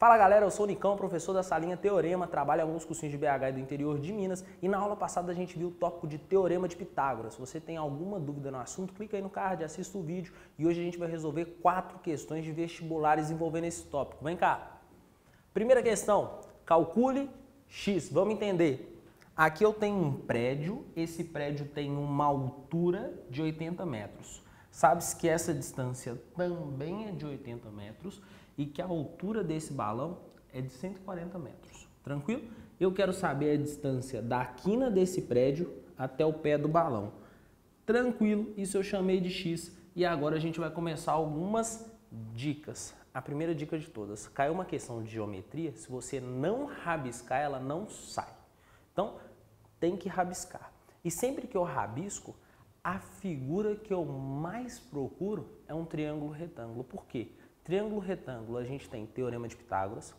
Fala galera, eu sou o Nicão, professor da salinha Teorema, trabalho em alguns cursinhos de BH e do interior de Minas e na aula passada a gente viu o tópico de Teorema de Pitágoras. Se você tem alguma dúvida no assunto, clica aí no card, assista o vídeo e hoje a gente vai resolver 4 questões de vestibulares envolvendo esse tópico. Vem cá! Primeira questão, calcule x. Vamos entender. Aqui eu tenho um prédio, esse prédio tem uma altura de 80 metros. Sabe-se que essa distância também é de 80 metros e que a altura desse balão é de 140 metros. Tranquilo? Eu quero saber a distância da quina desse prédio até o pé do balão. Tranquilo, isso eu chamei de x. E agora a gente vai começar algumas dicas. A primeira dica de todas, caiu uma questão de geometria, se você não rabiscar, ela não sai. Então, tem que rabiscar. E sempre que eu rabisco, a figura que eu mais procuro é um triângulo retângulo. Por quê? Triângulo retângulo, a gente tem Teorema de Pitágoras,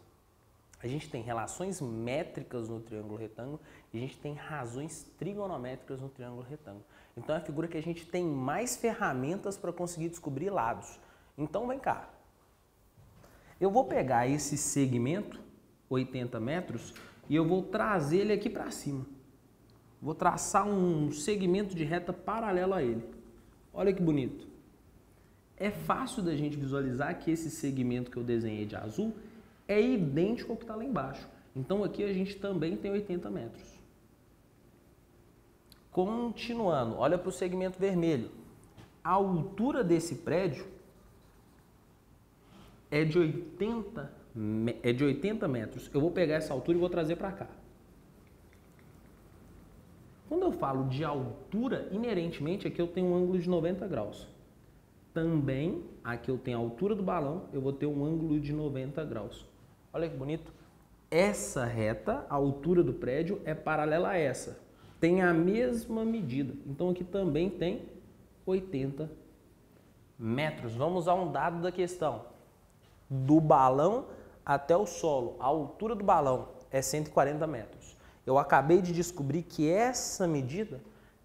a gente tem relações métricas no triângulo retângulo e a gente tem razões trigonométricas no triângulo retângulo. Então é a figura que a gente tem mais ferramentas para conseguir descobrir lados. Então vem cá. Eu vou pegar esse segmento, 80 metros, e eu vou trazer ele aqui para cima. Vou traçar um segmento de reta paralelo a ele. Olha que bonito. É fácil da gente visualizar que esse segmento que eu desenhei de azul é idêntico ao que está lá embaixo. Então aqui a gente também tem 80 metros. Continuando, olha para o segmento vermelho. A altura desse prédio é de 80 metros. Eu vou pegar essa altura e vou trazer para cá. Quando eu falo de altura, inerentemente aqui eu tenho um ângulo de 90 graus. Também, aqui eu tenho a altura do balão, eu vou ter um ângulo de 90 graus. Olha que bonito. Essa reta, a altura do prédio, é paralela a essa. Tem a mesma medida. Então aqui também tem 80 metros. Vamos a um dado da questão. Do balão até o solo, a altura do balão é 140 metros. Eu acabei de descobrir que essa medida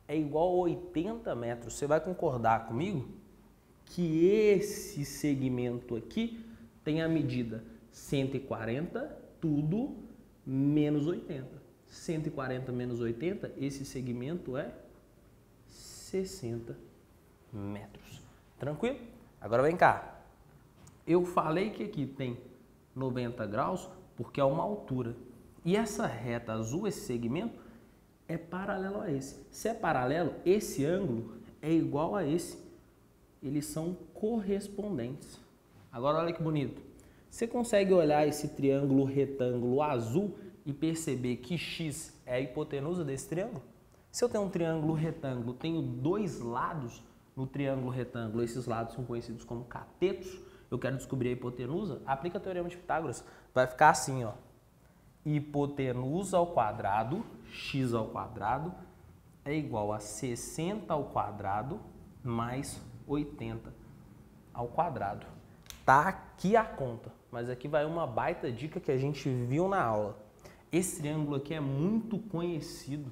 é igual a 80 metros. Você vai concordar comigo que esse segmento aqui tem a medida 140, tudo menos 80. 140 menos 80, esse segmento é 60 metros. Tranquilo? Agora vem cá. Eu falei que aqui tem 90 graus porque é uma altura. E essa reta azul, esse segmento, é paralelo a esse. Se é paralelo, esse ângulo é igual a esse. Eles são correspondentes. Agora olha que bonito. Você consegue olhar esse triângulo retângulo azul e perceber que x é a hipotenusa desse triângulo? Se eu tenho um triângulo retângulo, tenho dois lados no triângulo retângulo, esses lados são conhecidos como catetos, eu quero descobrir a hipotenusa, aplica o Teorema de Pitágoras, vai ficar assim, ó. Hipotenusa ao quadrado, x ao quadrado, é igual a 60 ao quadrado mais 80 ao quadrado. Tá aqui a conta, mas aqui vai uma baita dica que a gente viu na aula. Esse triângulo aqui é muito conhecido.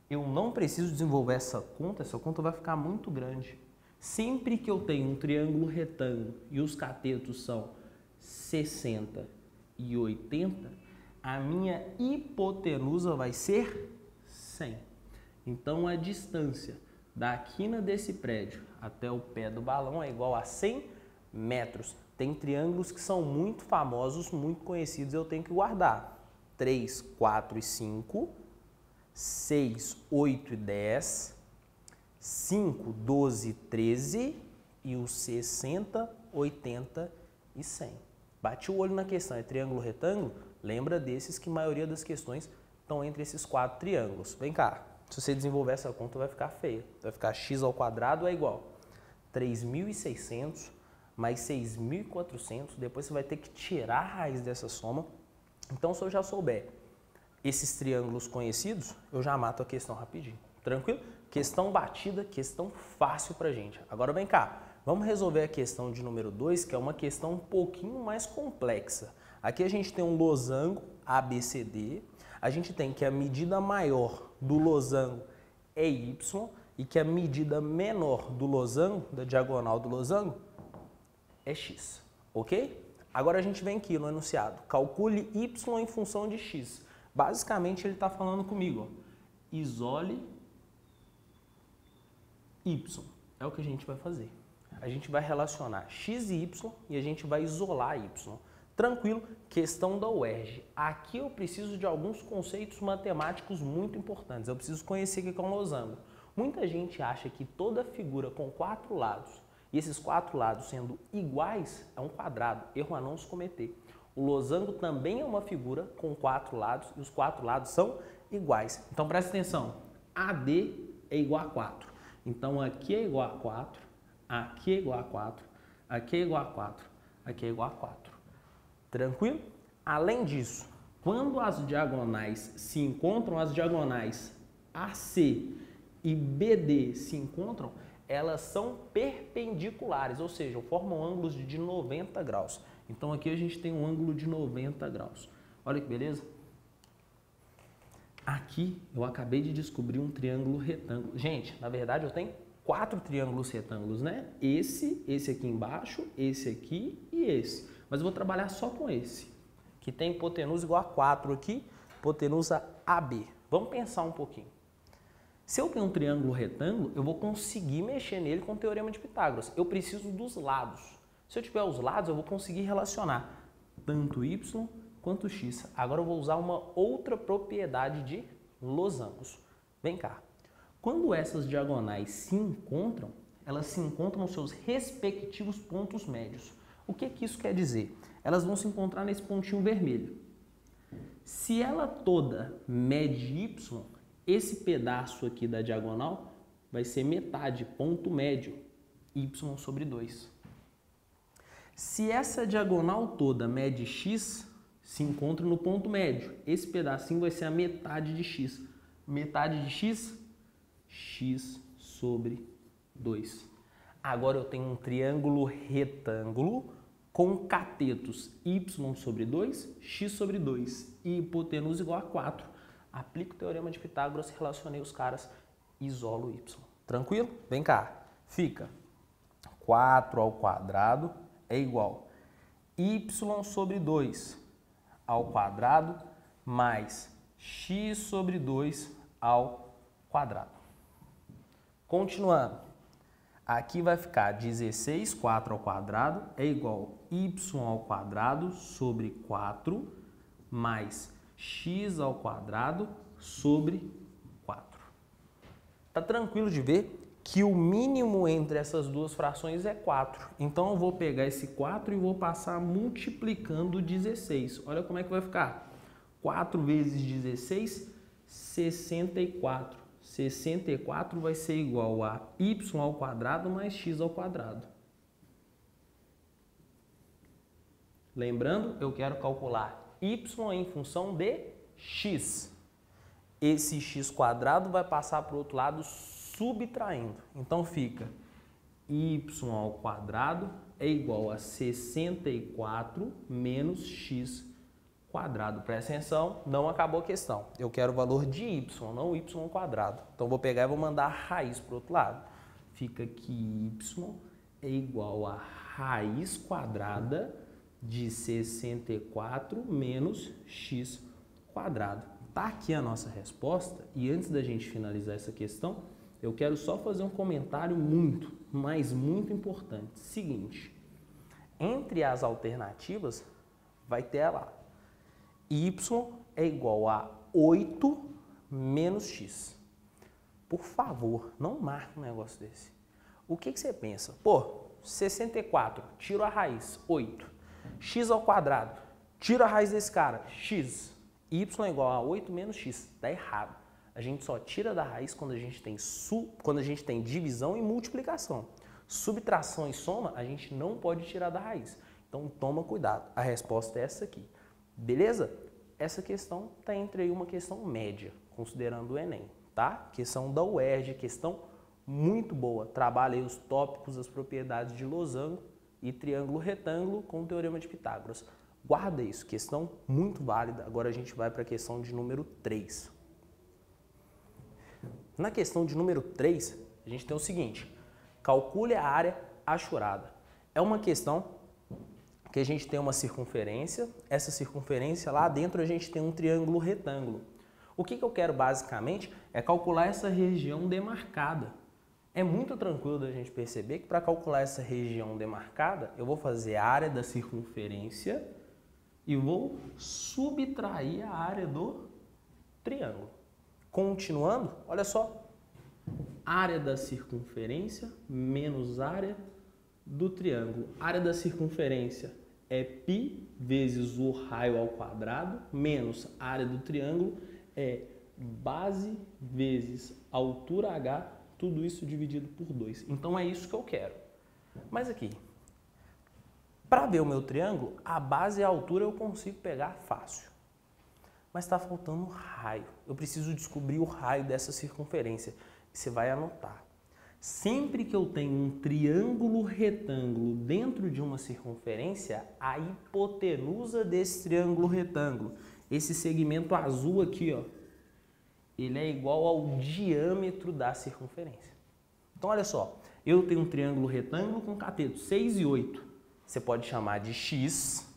Eu não preciso desenvolver essa conta vai ficar muito grande. Sempre que eu tenho um triângulo retângulo e os catetos são 60 e 80, a minha hipotenusa vai ser 100. Então a distância da quina desse prédio até o pé do balão é igual a 100 metros. Tem triângulos que são muito famosos, muito conhecidos, eu tenho que guardar. 3, 4 e 5, 6, 8 e 10, 5, 12 e 13 e os 60, 80 e 100. Bate o olho na questão, é triângulo retângulo? Lembra desses que a maioria das questões estão entre esses 4 triângulos. Vem cá. Se você desenvolver essa conta, vai ficar feia. Vai ficar x ao quadrado é igual a 3.600 mais 6.400. Depois você vai ter que tirar a raiz dessa soma. Então, se eu já souber esses triângulos conhecidos, eu já mato a questão rapidinho. Tranquilo? Questão batida, questão fácil pra gente. Agora vem cá. Vamos resolver a questão de número 2, que é uma questão um pouquinho mais complexa. Aqui a gente tem um losango ABCD. A gente tem que a medida maior do losango é y e que a medida menor do losango, da diagonal do losango, é x, ok? Agora a gente vem aqui no enunciado. Calcule y em função de x. Basicamente ele está falando comigo, ó. Isole y. É o que a gente vai fazer. A gente vai relacionar x e y e a gente vai isolar y. Tranquilo? Questão da UERJ. Aqui eu preciso de alguns conceitos matemáticos muito importantes. Eu preciso conhecer o que é um losango. Muita gente acha que toda figura com 4 lados, e esses 4 lados sendo iguais, é um quadrado. Erro a não se cometer. O losango também é uma figura com 4 lados e os 4 lados são iguais. Então presta atenção. AD é igual a 4. Então aqui é igual a 4, aqui é igual a 4, aqui é igual a 4, aqui é igual a 4. Tranquilo? Além disso, quando as diagonais se encontram, as diagonais AC e BD se encontram, elas são perpendiculares, ou seja, formam ângulos de 90 graus. Então aqui a gente tem um ângulo de 90 graus. Olha que beleza? Aqui eu acabei de descobrir um triângulo retângulo. Gente, na verdade eu tenho 4 triângulos retângulos, né? Esse aqui embaixo, esse aqui e esse. Mas eu vou trabalhar só com esse, que tem hipotenusa igual a 4 aqui, hipotenusa AB. Vamos pensar um pouquinho. Se eu tenho um triângulo retângulo, eu vou conseguir mexer nele com o teorema de Pitágoras. Eu preciso dos lados. Se eu tiver os lados, eu vou conseguir relacionar tanto y quanto x. Agora eu vou usar uma outra propriedade de losangos. Vem cá. Quando essas diagonais se encontram, elas se encontram nos seus respectivos pontos médios. O que isso quer dizer? Elas vão se encontrar nesse pontinho vermelho. Se ela toda mede y, esse pedaço aqui da diagonal vai ser metade, ponto médio, y sobre 2. Se essa diagonal toda mede x, se encontra no ponto médio. Esse pedacinho vai ser a metade de x. Metade de x? X sobre 2. Agora eu tenho um triângulo retângulo com catetos y sobre 2, x sobre 2 e hipotenusa igual a 4. Aplico o teorema de Pitágoras, relacionei os caras, isolo y. Tranquilo? Vem cá. Fica 4 ao quadrado é igual y sobre 2 ao quadrado mais x sobre 2 ao quadrado. Continuando. Aqui vai ficar 16, 4 ao quadrado é igual y ao quadrado sobre 4 mais x ao quadrado sobre 4. Tá tranquilo de ver que o mínimo entre essas duas frações é 4. Então eu vou pegar esse 4 e vou passar multiplicando 16. Olha como é que vai ficar. 4 vezes 16, 64. 64 vai ser igual a y ao quadrado mais x ao quadrado. Lembrando, eu quero calcular y em função de x. Esse x quadrado vai passar para o outro lado subtraindo. Então fica y ao quadrado é igual a 64 menos x quadrado. Presta atenção, não acabou a questão. Eu quero o valor de y, não y ao quadrado. Então vou pegar e vou mandar a raiz para o outro lado. Fica que y é igual a raiz quadrada de 64 menos x quadrado. Tá aqui a nossa resposta e antes da gente finalizar essa questão, eu quero só fazer um comentário muito, mas muito importante. Seguinte, entre as alternativas vai ter lá, y é igual a 8 menos x. Por favor, não marque um negócio desse. O que você pensa? Pô, 64, tiro a raiz, 8. X ao quadrado, tiro a raiz desse cara, x. Y é igual a 8 menos x. Está errado. A gente só tira da raiz quando a gente tem divisão e multiplicação. Subtração e soma, a gente não pode tirar da raiz. Então, toma cuidado. A resposta é essa aqui. Beleza? Essa questão está entre aí uma questão média, considerando o Enem, tá? Questão da UERJ, questão muito boa. Trabalha aí os tópicos, as propriedades de losango e triângulo retângulo com o teorema de Pitágoras. Guarda isso, questão muito válida. Agora a gente vai para a questão de número 3. Na questão de número 3, a gente tem o seguinte: calcule a área achurada. É uma questão que a gente tem uma circunferência, essa circunferência lá dentro a gente tem um triângulo retângulo. O que eu quero basicamente é calcular essa região demarcada. É muito tranquilo da gente perceber que para calcular essa região demarcada, eu vou fazer a área da circunferência e vou subtrair a área do triângulo. Continuando, olha só, área da circunferência menos área do triângulo. Área da circunferência é π vezes o raio ao quadrado, menos área do triângulo é base vezes altura h, tudo isso dividido por 2. Então é isso que eu quero. Mas aqui, para ver o meu triângulo, a base e a altura eu consigo pegar fácil. Mas está faltando um raio. Eu preciso descobrir o raio dessa circunferência. Você vai anotar. Sempre que eu tenho um triângulo retângulo dentro de uma circunferência, a hipotenusa desse triângulo retângulo, esse segmento azul aqui, ó, ele é igual ao diâmetro da circunferência. Então, olha só, eu tenho um triângulo retângulo com catetos 6 e 8. Você pode chamar de x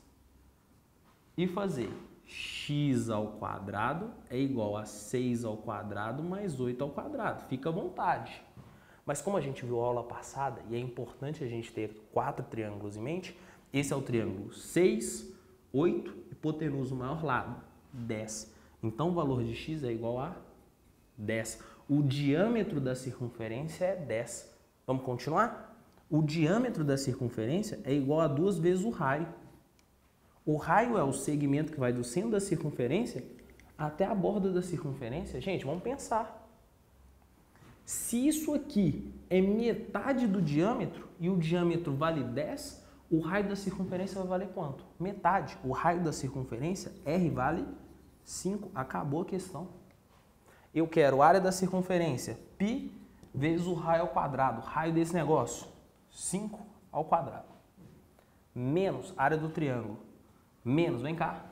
e fazer x ao quadrado é igual a 6 ao quadrado mais 8 ao quadrado. Fica à vontade. Mas como a gente viu a aula passada, e é importante a gente ter 4 triângulos em mente, esse é o triângulo 6, 8, hipotenusa o maior lado, 10. Então o valor de x é igual a 10. O diâmetro da circunferência é 10. Vamos continuar? O diâmetro da circunferência é igual a 2 vezes o raio. O raio é o segmento que vai do centro da circunferência até a borda da circunferência. Gente, vamos pensar. Se isso aqui é metade do diâmetro e o diâmetro vale 10, o raio da circunferência vai valer quanto? Metade. O raio da circunferência, R vale 5. Acabou a questão. Eu quero a área da circunferência, π vezes o raio ao quadrado. Raio desse negócio, 5 ao quadrado. Menos a área do triângulo. Menos, vem cá.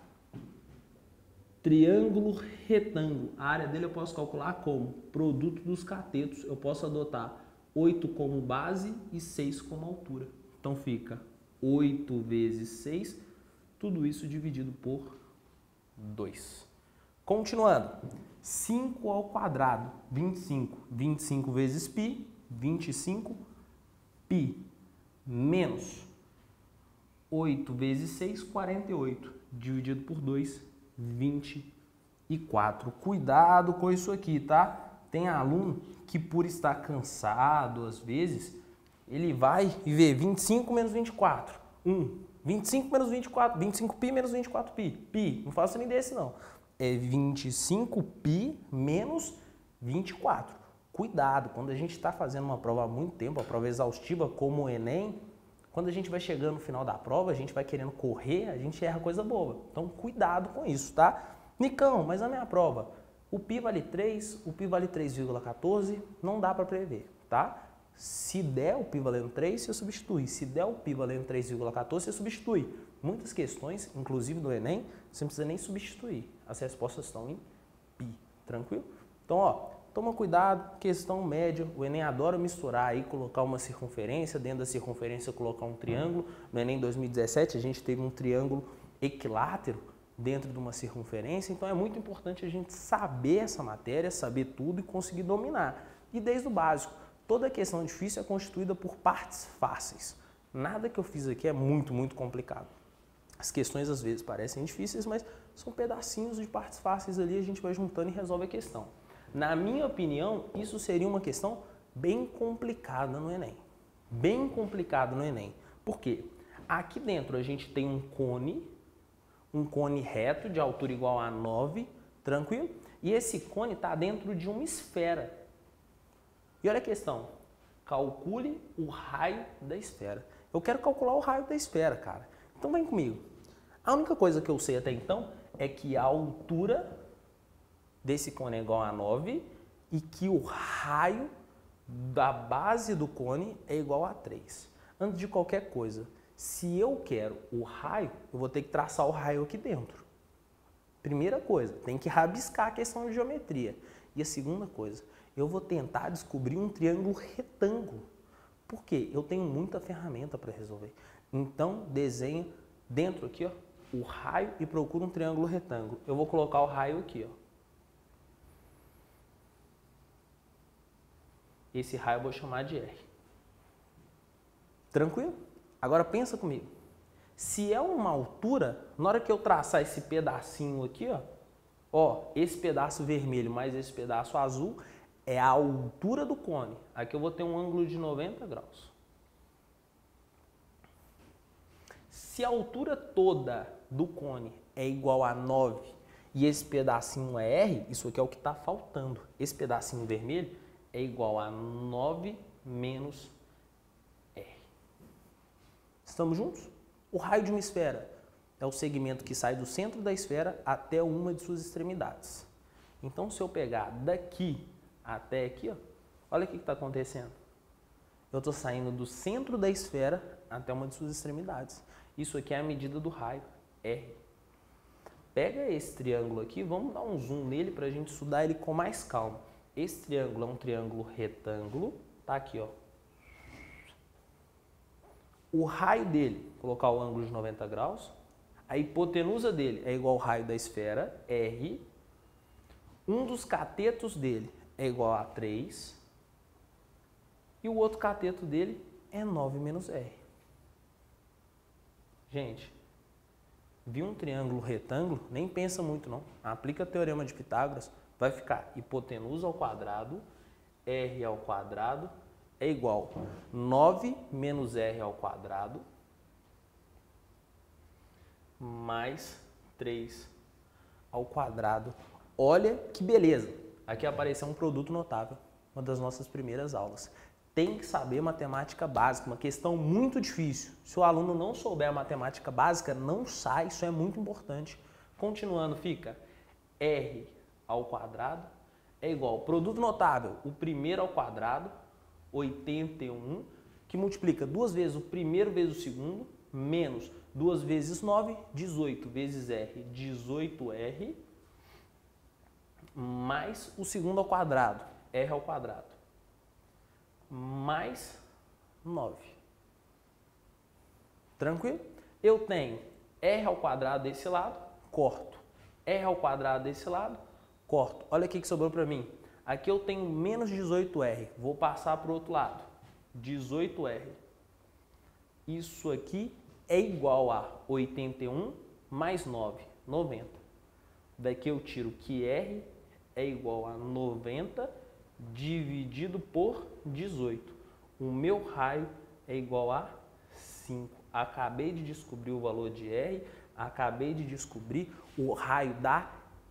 Triângulo retângulo. A área dele eu posso calcular como? Produto dos catetos. Eu posso adotar 8 como base e 6 como altura. Então fica 8 vezes 6, tudo isso dividido por 2. Continuando. 5 ao quadrado, 25. 25 vezes π, 25 π. Menos 8 vezes 6, 48. Dividido por 2, 24. Cuidado com isso aqui, tá? Tem aluno que por estar cansado, às vezes, ele vai e vê 25 menos 24. 25 menos 24. 25π menos 24π. Pi. Não faço nem desse, não. É 25π menos 24. Cuidado, quando a gente está fazendo uma prova há muito tempo, a prova exaustiva como o Enem, quando a gente vai chegando no final da prova, a gente vai querendo correr, a gente erra coisa boba. Então, cuidado com isso, tá? Nicão, mas a minha prova, o π vale 3, o π vale 3,14, não dá para prever, tá? Se der o π valendo 3, você substitui. Se der o π valendo 3,14, você substitui. Muitas questões, inclusive do Enem, você não precisa nem substituir. As respostas estão em π, tranquilo? Então, ó, toma cuidado, questão média. O Enem adora misturar aí, colocar uma circunferência, dentro da circunferência colocar um triângulo. No Enem 2017 a gente teve um triângulo equilátero dentro de uma circunferência, então é muito importante a gente saber essa matéria, saber tudo e conseguir dominar. E desde o básico, toda questão difícil é constituída por partes fáceis. Nada que eu fiz aqui é muito complicado. As questões às vezes parecem difíceis, mas são pedacinhos de partes fáceis ali, a gente vai juntando e resolve a questão. Na minha opinião, isso seria uma questão bem complicada no Enem. Bem complicada no Enem. Por quê? Aqui dentro a gente tem um cone reto de altura igual a 9, tranquilo? E esse cone está dentro de uma esfera. E olha a questão, calcule o raio da esfera. Eu quero calcular o raio da esfera, cara. Então vem comigo. A única coisa que eu sei até então é que a altura desse cone é igual a 9 e que o raio da base do cone é igual a 3. Antes de qualquer coisa, se eu quero o raio, eu vou ter que traçar o raio aqui dentro. Primeira coisa, tem que rabiscar a questão de geometria. E a segunda coisa, eu vou tentar descobrir um triângulo retângulo. Por quê? Eu tenho muita ferramenta para resolver. Então, desenha dentro aqui, ó, o raio e procura um triângulo retângulo. Eu vou colocar o raio aqui, ó. Esse raio eu vou chamar de R. Tranquilo? Agora pensa comigo. Se é uma altura, na hora que eu traçar esse pedacinho aqui, ó, esse pedaço vermelho mais esse pedaço azul é a altura do cone. Aqui eu vou ter um ângulo de 90 graus. Se a altura toda do cone é igual a 9 e esse pedacinho é R, isso aqui é o que está faltando. Esse pedacinho vermelho é igual a 9 menos R. Estamos juntos? O raio de uma esfera é o segmento que sai do centro da esfera até uma de suas extremidades. Então, se eu pegar daqui até aqui, ó, olha o que está acontecendo. Eu estou saindo do centro da esfera até uma de suas extremidades. Isso aqui é a medida do raio, R. Pega esse triângulo aqui, vamos dar um zoom nele para a gente estudar ele com mais calma. Esse triângulo é um triângulo retângulo, tá aqui, ó. O raio dele, colocar o ângulo de 90 graus, a hipotenusa dele é igual ao raio da esfera, R. Um dos catetos dele é igual a 3. E o outro cateto dele é 9 menos R. Gente, viu um triângulo retângulo? Nem pensa muito não. Aplica o teorema de Pitágoras, vai ficar hipotenusa ao quadrado, R ao quadrado, é igual a 9 menos R ao quadrado mais 3 ao quadrado. Olha que beleza! Aqui apareceu um produto notável, uma das nossas primeiras aulas. Tem que saber matemática básica, uma questão muito difícil. Se o aluno não souber a matemática básica, não sai, isso é muito importante. Continuando, fica R ao quadrado é igual ao produto notável, o primeiro ao quadrado, 81, que multiplica 2 vezes o primeiro vezes o segundo, menos 2 vezes 9, 18 vezes R, 18R, mais o segundo ao quadrado, R ao quadrado, mais 9. Tranquilo? Eu tenho R ao quadrado desse lado, corto. R ao quadrado desse lado, corto. Olha aqui que sobrou para mim. Aqui eu tenho menos 18R. Vou passar para o outro lado. 18R. Isso aqui é igual a 81 mais 9, 90. Daqui eu tiro que R é igual a 90 dividido por 18. O meu raio é igual a 5. Acabei de descobrir o valor de R, acabei de descobrir o raio da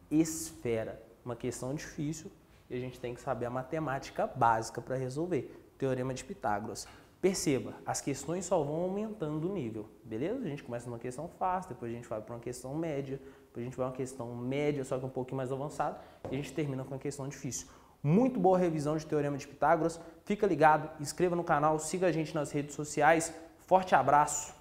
esfera. Uma questão difícil e a gente tem que saber a matemática básica para resolver. Teorema de Pitágoras. Perceba, as questões só vão aumentando o nível, beleza? A gente começa numa questão fácil, depois a gente vai para uma questão média, depois a gente vai para uma questão média, só que um pouquinho mais avançada, e a gente termina com uma questão difícil. Muito boa revisão de Teorema de Pitágoras. Fica ligado, inscreva no canal, siga a gente nas redes sociais. Forte abraço!